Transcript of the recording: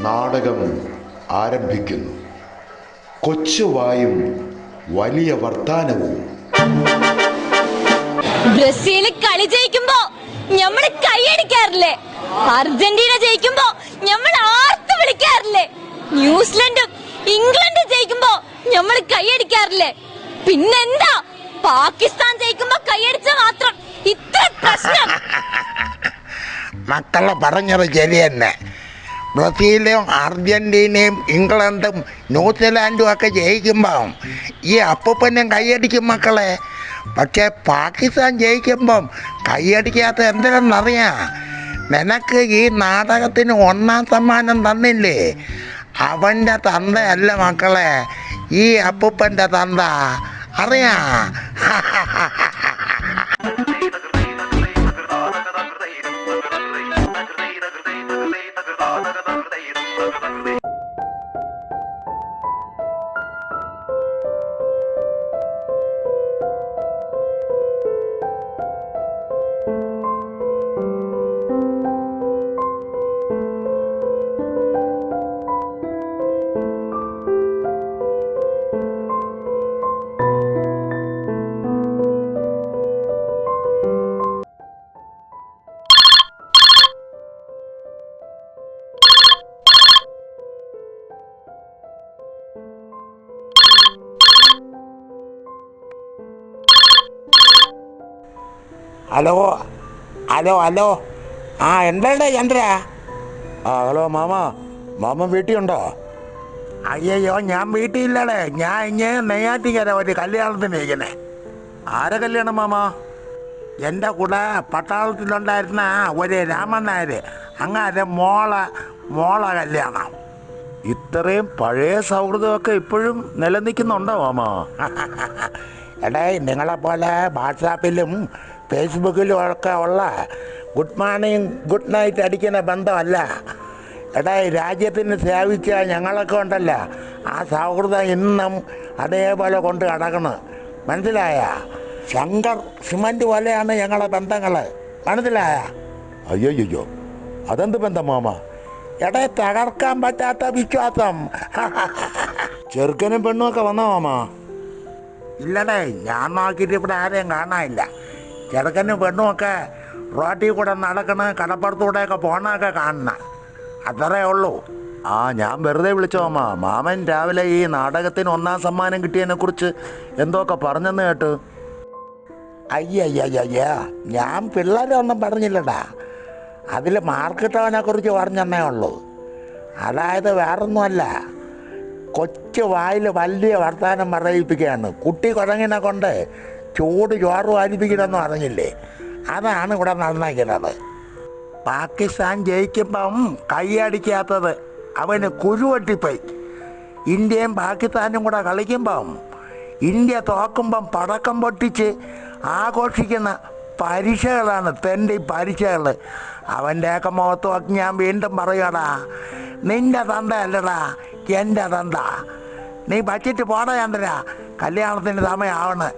നാടകം ആരംഭിക്കുന്നു. കൊച്ചുവായും വലിയ വർത്താനവും. ബ്രസീൽ കളി ജയിക്കുമ്പോ ഞമ്മള് കൈയടിക്കാറില്ലേ? അർജന്റീന ജയിക്കുമ്പോ ഞമ്മൾ ആർത്ത് വിളിക്കാറില്ലേ? ന്യൂസിലൻഡും ഇംഗ്ലണ്ടും ജയിക്കുമ്പോ ഞമ്മള് കൈയടിക്കാറില്ലേ? പിന്നെന്താ പാകിസ്ഥാൻ ജയിക്കുമ്പോ കൈയടിച്ച മാത്രം ഇത്ര പ്രശ്നം? മക്കളെ പറഞ്ഞത് ശരി തന്നെ. ബ്രസീലും അർജന്റീനയും ഇംഗ്ലണ്ടും ന്യൂസിലാൻഡും ഒക്കെ ജയിക്കുമ്പം ഈ അപ്പൂപ്പനും കൈയടിക്കും മക്കളെ. പക്ഷേ പാകിസ്ഥാൻ ജയിക്കുമ്പം കൈയടിക്കാത്ത എന്തിനെന്നറിയാം? നിനക്ക് ഈ നാടകത്തിന് 1ാം സമ്മാനം തന്നില്ലേ, അവൻ്റെ തന്തയല്ല മക്കളെ, ഈ അപ്പൂപ്പൻ്റെ തന്ത. അറിയാ? Hello hello hello. എന്താ ചന്ദ്ര? ഹലോ മാമൻ വീട്ടിലുണ്ടോ? അയ്യോ, ഞാൻ വീട്ടിലില്ലടേ. ഞാൻ ഇങ്ങനെ നെയ്യാറ്റിക്കര ഒരു കല്യാണത്തിന് ഇരിക്കണേ. ആരെ കല്യാണം മാമ? എൻ്റെ കൂടെ പട്ടാളത്തിലുണ്ടായിരുന്ന ഒരു രാമൻ നായർ, അങ്ങനെ മോള കല്യാണം. ഇത്രയും പഴയ സൗഹൃദമൊക്കെ ഇപ്പോഴും നിലനിൽക്കുന്നുണ്ടോ മാമ? എടേ, നിങ്ങളെപ്പോലെ വാട്സാപ്പിലും ഫേസ്ബുക്കിലും ഒക്കെ ഉള്ള ഗുഡ് മോർണിംഗ് ഗുഡ് നൈറ്റ് അടിക്കുന്ന ബന്ധമല്ല. എടേ, രാജ്യത്തിന് സേവിച്ച ഞങ്ങളൊക്കെ ഉണ്ടല്ല, ആ സൗഹൃദം ഇന്നും അതേപോലെ കൊണ്ട് കിടക്കണം. മനസ്സിലായ? ശങ്കർ സിമൻറ്റ് പോലെയാണ് ഞങ്ങളെ ബന്ധങ്ങൾ. മനസ്സിലായ? അയ്യോ, അതെന്ത് ബന്ധം മാമ? എടേ, തകർക്കാൻ പറ്റാത്ത വിശ്വാസം. ചെറുക്കനും പെണ്ണും ഒക്കെ വന്നോ മാമ? ഇല്ലടേ, ഞാൻ നോക്കിയിട്ട് ഇവിടെ ആരെയും കാണാനില്ല. ചെറുക്കനും പെണ്ണുമൊക്കെ റോട്ടിൽ കൂടെ നടക്കണ, കടപ്പുറത്തൂടെയൊക്കെ പോണൊക്കെ കാണണം. അത്രേ ഉള്ളൂ. ഞാൻ വെറുതെ വിളിച്ചോ മാമൻ രാവിലെ ഈ നാടകത്തിന് 1ാം സമ്മാനം കിട്ടിയതിനെ കുറിച്ച് എന്തൊക്കെ പറഞ്ഞെന്ന് കേട്ടു. അയ്യയ്യ, ഞാൻ പിള്ളേരൊന്നും പറഞ്ഞില്ലടാ. അതിൽ മാർക്കിട്ടവനെ കുറിച്ച് പറഞ്ഞെന്നേ ഉള്ളൂ. അതായത് വേറൊന്നുമല്ല, കൊച്ചു വായിൽ വലിയ വർത്തമാനം പറയിപ്പിക്കുകയാണ്. കുട്ടി കുരങ്ങിനെ കൊണ്ട് ചൂട് ചോറ് വാരിപ്പിക്കണമെന്ന് പറഞ്ഞില്ലേ, അതാണ് ഇവിടെ നടന്നിരിക്കുന്നത്. പാകിസ്ഥാൻ ജയിക്കുമ്പം കൈയടിക്കാത്തത് അവന് കുരുവെട്ടിപ്പോയി. ഇന്ത്യയും പാകിസ്ഥാനും കൂടെ കളിക്കുമ്പം ഇന്ത്യ തോക്കുമ്പം പടക്കം പൊട്ടിച്ച് ആഘോഷിക്കുന്ന പരീക്ഷകളാണ് തെണ്ടി പരീക്ഷകൾ. അവൻ്റെയൊക്കെ മുഖത്ത് നോക്കി ഞാൻ വീണ്ടും പറയുകടാ, നിൻ്റെ തന്ത അല്ലടാ എൻ്റെ തന്ത. നീ വച്ചിട്ട് പോടാ ചന്ദ്ര, കല്യാണത്തിന് സമയമാവണ്.